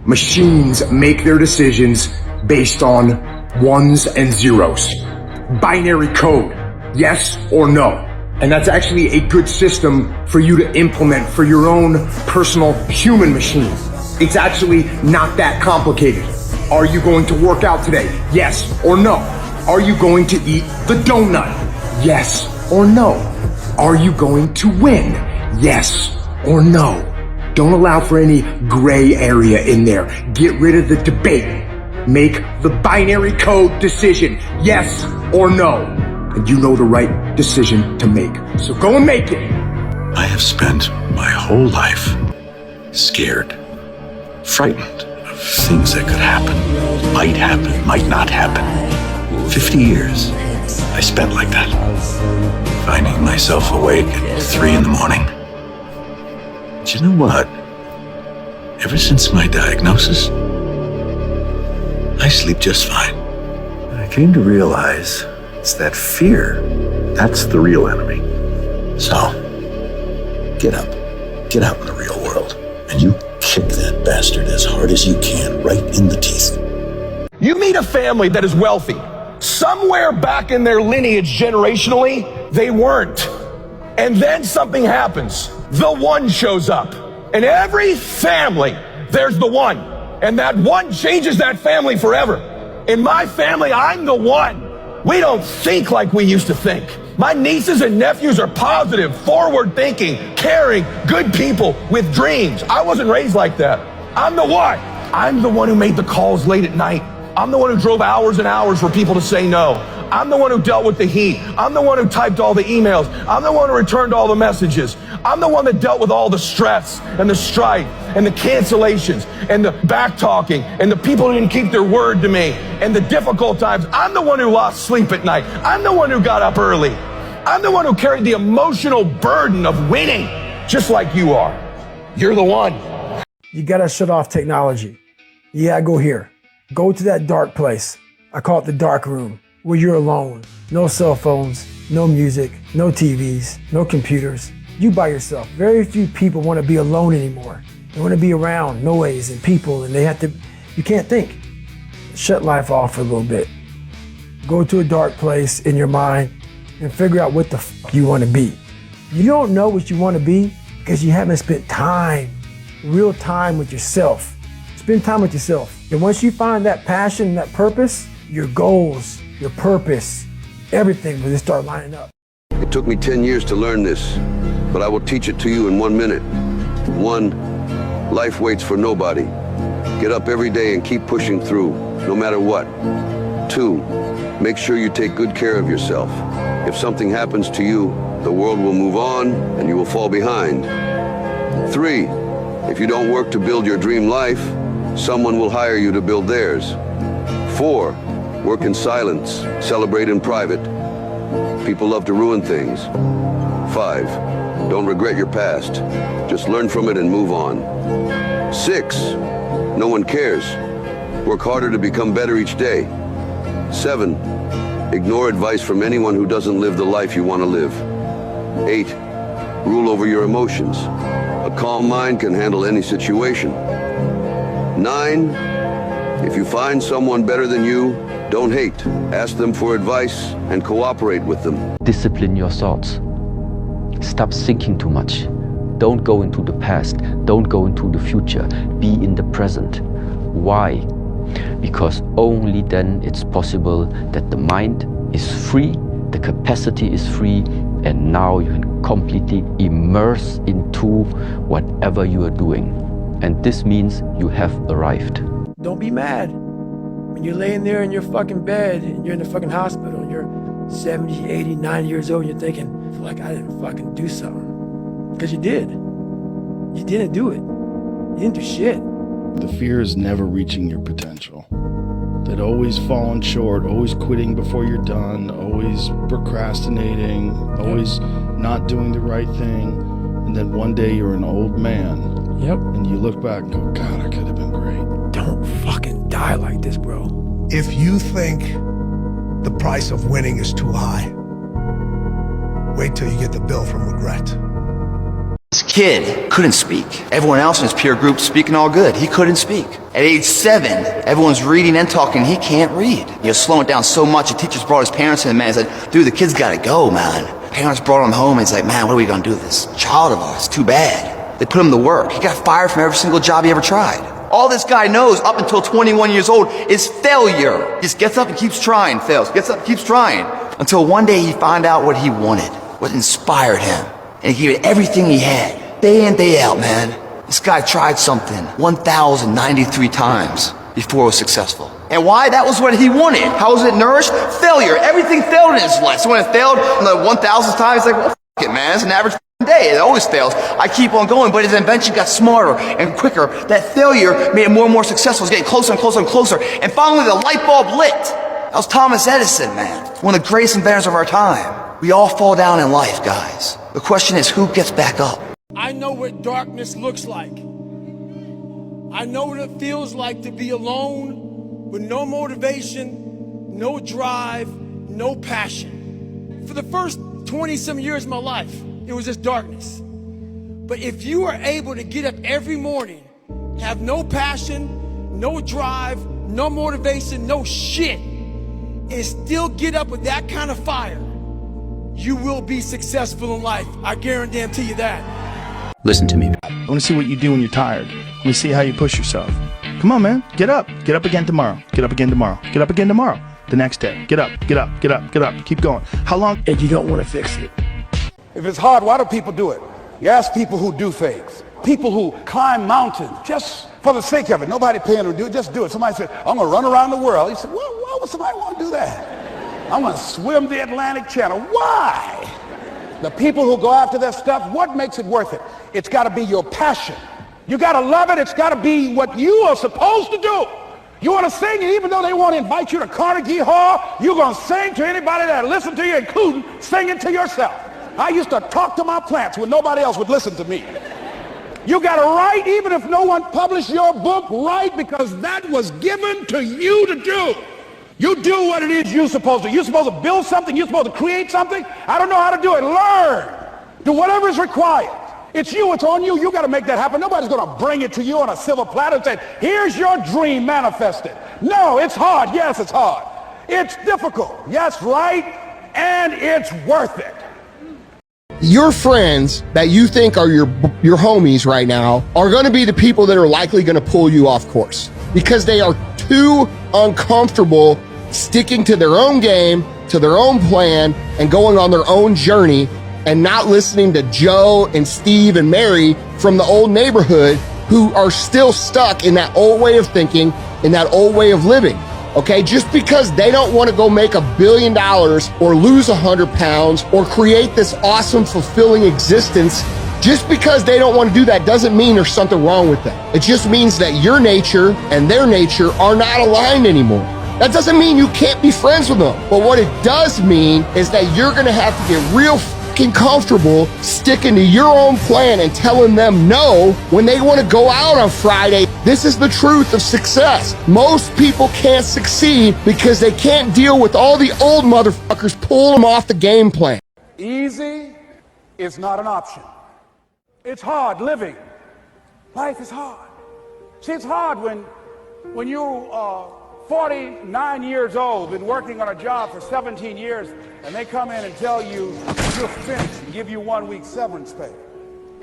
Machines make their decisions based on ones and zeros. Binary code, yes or no. And that's actually a good system for you to implement for your own personal human machine. It's actually not that complicated. Are you going to work out today? Yes or no. Are you going to eat the donut? Yes or no. Are you going to win? Yes or no. Don't allow for any gray area in there. Get rid of the debate. Make the binary code decision, yes or no. And you know the right decision to make. So go and make it. I have spent my whole life scared, frightened of things that could happen, might not happen. 50 years I spent like that, finding myself awake at 3 in the morning. But you know what? Ever since my diagnosis, I sleep just fine. I came to realize it's that fear, that's the real enemy. So, get up, get out in the real world, and you kick that bastard as hard as you can, right in the teeth. You meet a family that is wealthy. Somewhere back in their lineage, generationally, they weren't. And then something happens. The one shows up. In every family, there's the one. And that one changes that family forever. In my family, I'm the one. We don't think like we used to think. My nieces and nephews are positive, forward-thinking, caring, good people with dreams. I wasn't raised like that. I'm the one. I'm the one who made the calls late at night. I'm the one who drove hours and hours for people to say no. I'm the one who dealt with the heat. I'm the one who typed all the emails. I'm the one who returned all the messages. I'm the one that dealt with all the stress and the strife and the cancellations and the back talking and the people who didn't keep their word to me and the difficult times. I'm the one who lost sleep at night. I'm the one who got up early. I'm the one who carried the emotional burden of winning, just like you are. You're the one. You gotta shut off technology. Yeah, go here. Go to that dark place. I call it the dark room, where you're alone. No cell phones, no music, no TVs, no computers. You by yourself. Very few people want to be alone anymore. They want to be around noise and people, and you can't think. Shut life off for a little bit. Go to a dark place in your mind and figure out what the fuck you want to be. You don't know what you want to be because you haven't spent real time with yourself. Spend time with yourself. And once you find that passion and that purpose, your goals, your purpose, everything will just start lining up. It took me 10 years to learn this, but I will teach it to you in 1 minute. 1, life waits for nobody. Get up every day and keep pushing through, no matter what. 2, make sure you take good care of yourself. If something happens to you, the world will move on and you will fall behind. 3, if you don't work to build your dream life, someone will hire you to build theirs. 4, work in silence, celebrate in private. People love to ruin things. 5, don't regret your past. Just learn from it and move on. 6, no one cares. Work harder to become better each day. 7, ignore advice from anyone who doesn't live the life you want to live. 8, rule over your emotions. A calm mind can handle any situation. 9, if you find someone better than you, don't hate. Ask them for advice and cooperate with them. Discipline your thoughts. Stop thinking too much. Don't go into the past. Don't go into the future. Be in the present. Why? Because only then it's possible that the mind is free, the capacity is free, and now you can completely immerse into whatever you are doing. And this means you have arrived. Don't be mad. When you're laying there in your fucking bed and you're in the fucking hospital and you're 70, 80, 90 years old and you're thinking, I feel like I didn't fucking do something. Because you did. You didn't do it. You didn't do shit. The fear is never reaching your potential. That always falling short, always quitting before you're done, always procrastinating, always not doing the right thing. And then one day you're an old man. Yep. And you look back and go, God, I could have been great. Don't fucking die like this, bro. If you think the price of winning is too high, wait till you get the bill from regret. kid, couldn't speak. Everyone else in his peer group speaking all good. He couldn't speak. At age 7, everyone's reading and talking. He can't read. He was slowing down so much, the teachers brought his parents in, and man, he said, dude, the kid's gotta go, man. Parents brought him home, and he's like, man, what are we gonna do with this child of ours? Too bad. They put him to work. He got fired from every single job he ever tried. All this guy knows up until 21 years old is failure. He just gets up and keeps trying, fails. Gets up and keeps trying. Until one day he found out what he wanted, what inspired him. And he gave it everything he had, day in, day out, man. This guy tried something 1,093 times before it was successful. And why? That was what he wanted. How was it nourished? Failure. Everything failed in his life. So when it failed on the 1,000th time, he's like, well, f it, man. It's an average day. It always fails. I keep on going, but his invention got smarter and quicker. That failure made it more and more successful. It's getting closer and closer and closer. And finally, the light bulb lit. That was Thomas Edison, man. One of the greatest inventors of our time. We all fall down in life, guys. The question is, who gets back up? I know what darkness looks like. I know what it feels like to be alone with no motivation, no drive, no passion. For the first 20-some years of my life, it was just darkness. But if you are able to get up every morning, have no passion, no drive, no motivation, no shit, and still get up with that kind of fire, you will be successful in life. I guarantee you that. Listen to me. I want to see what you do when you're tired. Let me see how you push yourself. Come on, man. Get up. Get up again tomorrow. Get up again tomorrow. Get up again tomorrow. The next day. Get up. Get up. Get up. Get up. Keep going. How long? And you don't want to fix it. If it's hard, why do people do it? You ask people who do things. People who climb mountains just for the sake of it. Nobody paying them to do it. Just do it. Somebody said, I'm going to run around the world. You said, well, why would somebody want to do that? I'm going to swim the Atlantic Channel. Why? The people who go after that stuff, what makes it worth it? It's got to be your passion. You got to love it. It's got to be what you are supposed to do. You want to sing, and even though they want to invite you to Carnegie Hall, you're going to sing to anybody that listen to you, including singing to yourself. I used to talk to my plants when nobody else would listen to me. You got to write, even if no one published your book, write, because that was given to you to do. You do what it is you're supposed to. You're supposed to build something. You're supposed to create something. I don't know how to do it. Learn. Do whatever is required. It's you. It's on you. You got to make that happen. Nobody's going to bring it to you on a silver platter and say, here's your dream manifested. No, it's hard. Yes, it's hard. It's difficult. Yes, right. And it's worth it. Your friends that you think are your homies right now are going to be the people that are likely going to pull you off course because they are too uncomfortable sticking to their own game, to their own plan, and going on their own journey and not listening to Joe and Steve and Mary from the old neighborhood who are still stuck in that old way of thinking, in that old way of living. Okay, just because they don't want to go make $1 billion or lose 100 pounds or create this awesome, fulfilling existence, just because they don't want to do that doesn't mean there's something wrong with them. It just means that your nature and their nature are not aligned anymore. That doesn't mean you can't be friends with them. But what it does mean is that you're going to have to get real fucking comfortable sticking to your own plan and telling them no when they want to go out on Friday. This is the truth of success. Most people can't succeed because they can't deal with all the old motherfuckers pulling them off the game plan. Easy is not an option. It's hard living. Life is hard. See, it's hard when you are 49 years old, been working on a job for 17 years, and they come in and tell you you're finished and give you 1 week severance pay.